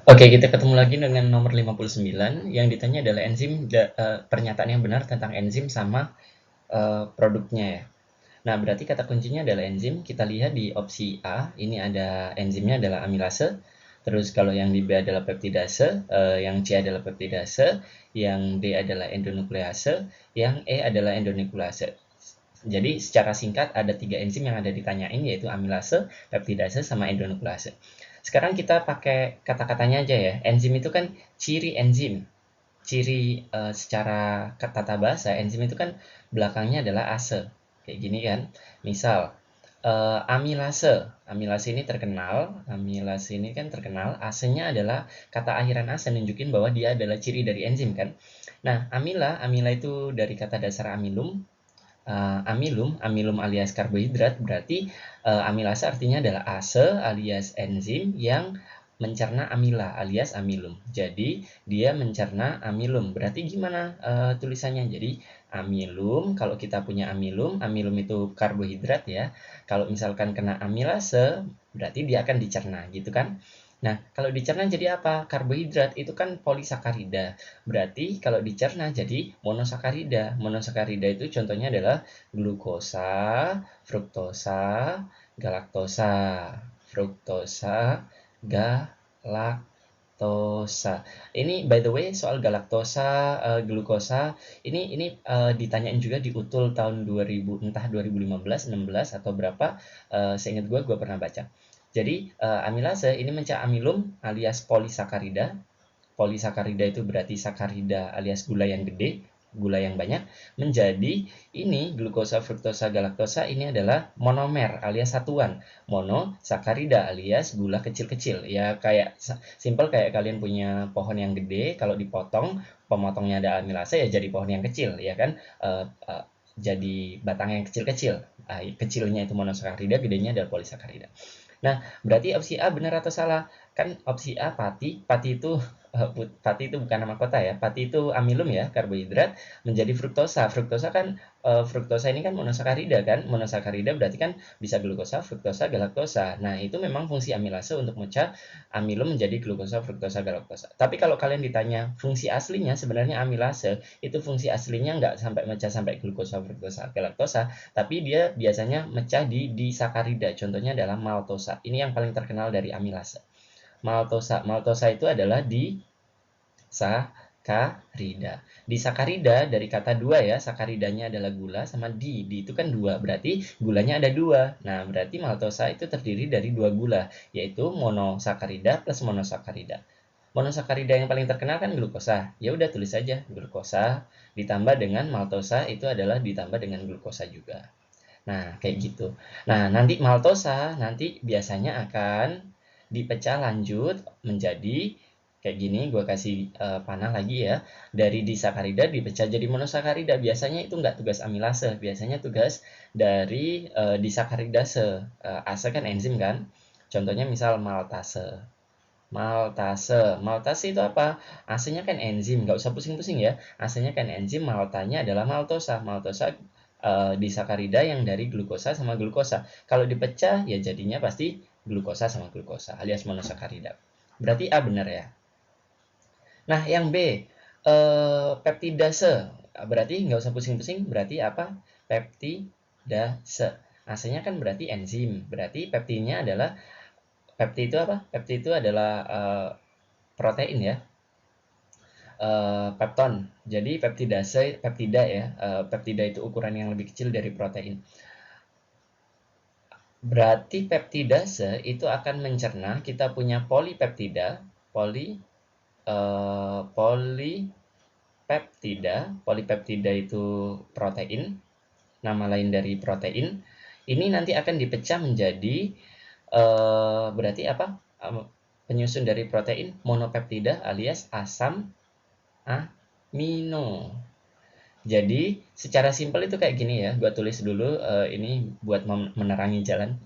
Oke, kita ketemu lagi dengan nomor 59 yang ditanya adalah pernyataan yang benar tentang enzim sama produknya ya. Nah, berarti kata kuncinya adalah enzim. Kita lihat di opsi A, ini ada enzimnya adalah amilase. Terus kalau yang di B adalah peptidase, yang C adalah peptidase, yang D adalah endonuklease, yang E adalah endonuklease. Jadi secara singkat ada tiga enzim yang ada ditanyain yaitu amilase, peptidase, sama endonuklease. Sekarang kita pakai kata-katanya aja ya. Enzim itu kan ciri enzim. Ciri secara tata bahasa enzim itu kan belakangnya adalah ase. Kayak gini kan. Misal amilase. Amilase ini terkenal, amilase ini kan terkenal, ase-nya adalah kata akhiran ase nunjukin bahwa dia adalah ciri dari enzim kan. Nah, amila itu dari kata dasar amilum, amilum alias karbohidrat, berarti amilase artinya adalah ase alias enzim yang mencerna amila alias amilum. Jadi dia mencerna amilum. Berarti gimana tulisannya? Jadi amilum, kalau kita punya amilum, amilum itu karbohidrat ya. Kalau misalkan kena amilase, berarti dia akan dicerna gitu kan. Nah, kalau dicerna jadi apa? Karbohidrat itu kan polisakarida. Berarti kalau dicerna jadi monosakarida. Monosakarida itu contohnya adalah glukosa, fruktosa, galaktosa. Fruktosa, galaktosa. Ini by the way soal galaktosa, glukosa ini ditanyain juga di UTUL tahun 2000 entah 2015, 16 atau berapa, seingat gue pernah baca. Jadi amilase ini mencak amilum alias polisakarida. Polisakarida itu berarti sakarida alias gula yang gede, gula yang banyak, menjadi ini glukosa, fruktosa, galaktosa ini adalah monomer alias satuan. Monosakarida alias gula kecil-kecil. Ya kayak simple kayak kalian punya pohon yang gede, kalau dipotong pemotongnya ada amilase ya jadi pohon yang kecil ya kan. Eh, eh, jadi batang yang kecil-kecil. Kecilnya itu monosakarida, gedenya adalah polisakarida. Nah, berarti opsi A benar atau salah? Kan opsi A pati, pati itu bukan nama kota ya. Pati itu amilum ya, karbohidrat menjadi fruktosa. Fruktosa kan fruktosa ini kan monosakarida kan. Monosakarida berarti kan bisa glukosa, fruktosa, galaktosa. Nah, itu memang fungsi amilase untuk mecah amilum menjadi glukosa, fruktosa, galaktosa. Tapi kalau kalian ditanya fungsi aslinya sebenarnya amilase itu fungsi aslinya nggak sampai mecah sampai glukosa, fruktosa, galaktosa, tapi dia biasanya mecah di disakarida. Contohnya adalah maltosa. Ini yang paling terkenal dari amilase. Maltosa. Maltosa itu adalah disakarida. Disakarida dari kata dua ya, sakaridanya adalah gula sama di itu kan dua, berarti gulanya ada dua. Nah, berarti maltosa itu terdiri dari dua gula, yaitu monosakarida plus monosakarida. Monosakarida yang paling terkenal kan glukosa. Ya udah tulis saja glukosa ditambah dengan maltosa itu adalah ditambah dengan glukosa juga. Nah, kayak gitu. Nah, nanti maltosa nanti biasanya akan dipecah lanjut menjadi kayak gini. Gue kasih panah lagi ya. Dari disakarida dipecah jadi monosakarida. Biasanya itu nggak tugas amilase, biasanya tugas dari disakaridase. Ase kan enzim kan. Contohnya misal maltase. Maltase. Maltase itu apa? Aslinya kan enzim, nggak usah pusing-pusing ya. Aslinya kan enzim, maltanya adalah maltosa. Maltosa disakarida yang dari glukosa sama glukosa. Kalau dipecah ya jadinya pasti glukosa sama glukosa alias monosakarida. Berarti A benar ya. Nah, yang B peptidase. Berarti nggak usah pusing-pusing, berarti apa? Peptidase. Aslinya kan berarti enzim. Berarti peptidnya adalah peptid itu apa? Peptid itu adalah protein ya, pepton. Jadi peptida ya, peptida itu ukuran yang lebih kecil dari protein. Berarti peptidase itu akan mencerna kita punya polipeptida, poli polipeptida, polipeptida itu protein, nama lain dari protein. Ini nanti akan dipecah menjadi berarti apa? Penyusun dari protein monopeptida alias asam amino. Jadi secara simpel itu kayak gini ya, gua tulis dulu ini buat menerangi jalan.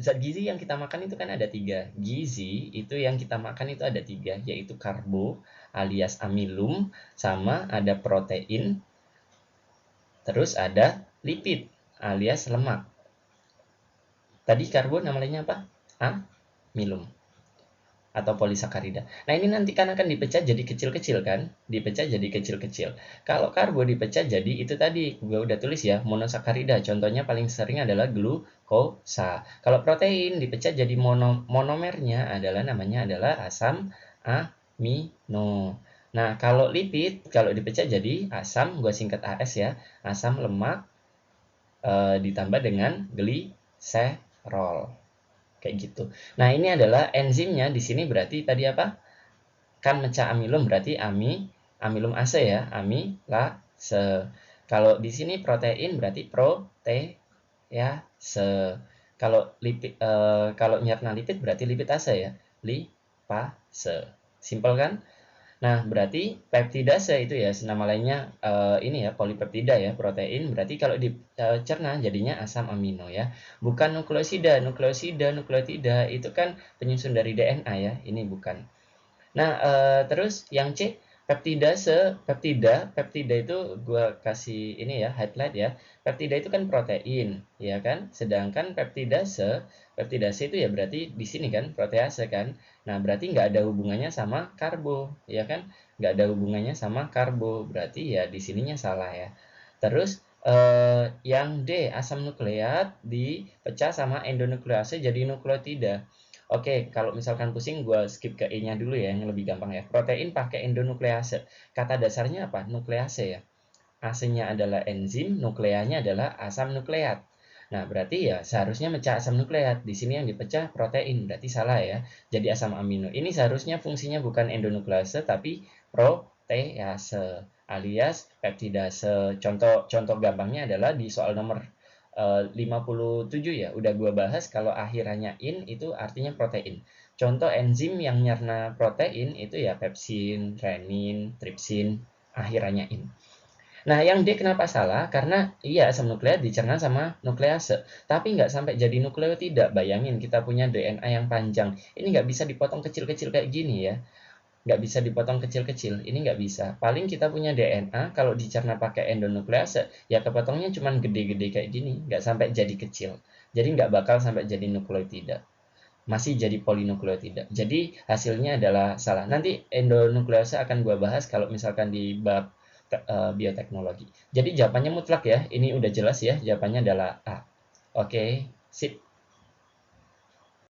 Zat gizi yang kita makan itu kan ada tiga. Gizi itu yang kita makan itu ada tiga, yaitu karbo alias amilum, sama ada protein, terus ada lipid alias lemak. Tadi karbo nama lainnya apa? Amilum. atau polisakarida. Nah, ini nanti kan akan dipecah jadi kecil-kecil kan? Dipecah jadi kecil-kecil. Kalau karbo dipecah jadi itu tadi, gue udah tulis ya, monosakarida. Contohnya paling sering adalah glukosa. Kalau protein dipecah jadi monomernya namanya adalah asam amino. Nah, kalau lipid, kalau dipecah jadi asam, gue singkat AS ya, asam lemak ditambah dengan gliserol. Kayak gitu. Nah, ini adalah enzimnya di sini berarti tadi apa? Kan mecah amilum berarti amilum ase ya, amilase. Kalau di sini protein berarti protease. Kalau lipid kalau nyerna lipid berarti lipidase ya, lipase. Simpel kan? Nah, berarti peptidase itu ya, nama lainnya ini ya, polipeptida ya, protein. Berarti kalau dicerna jadinya asam amino ya. Bukan nukleosida, nukleotida itu kan penyusun dari DNA ya, ini bukan. Nah, terus yang C, peptida itu gua kasih ini ya, highlight ya. Peptida itu kan protein, ya kan? Sedangkan peptidase itu ya berarti di sini kan protease kan. Nah, berarti nggak ada hubungannya sama karbo, ya kan? Nggak ada hubungannya sama karbo, berarti ya di sininya salah ya. Terus yang D, asam nukleat dipecah sama endonuklease jadi nukleotida. Oke, kalau misalkan pusing, gue skip ke E-nya dulu ya, yang lebih gampang ya. Protein pakai endonuklease. Kata dasarnya apa? Nuklease ya. AC-nya adalah enzim, nukleanya adalah asam nukleat. Nah, berarti ya seharusnya mecah asam nukleat. Di sini yang dipecah protein, berarti salah ya. Jadi asam amino. Ini seharusnya fungsinya bukan endonuklease, tapi protease alias peptidase. Contoh gampangnya adalah di soal nomor 57 ya, udah gua bahas kalau akhirannya in itu artinya protein. Contoh enzim yang nyerna protein itu ya pepsin, renin, tripsin, akhirannya in. Nah, yang D kenapa salah? Karena iya asam nukleat dicerna sama nuklease, tapi nggak sampai jadi nukleotida. Bayangin kita punya DNA yang panjang, ini nggak bisa dipotong kecil-kecil kayak gini ya, nggak bisa dipotong kecil-kecil, ini nggak bisa. Paling kita punya DNA kalau dicerna pakai endonuklease ya kepotongnya cuman gede-gede kayak gini, nggak sampai jadi kecil, jadi nggak bakal sampai jadi nukleotida, masih jadi polinukleotida. Jadi hasilnya adalah salah. Nanti endonuklease akan gua bahas kalau misalkan di bab bioteknologi. Jadi jawabannya mutlak ya, ini udah jelas ya, jawabannya adalah A. Oke, sip.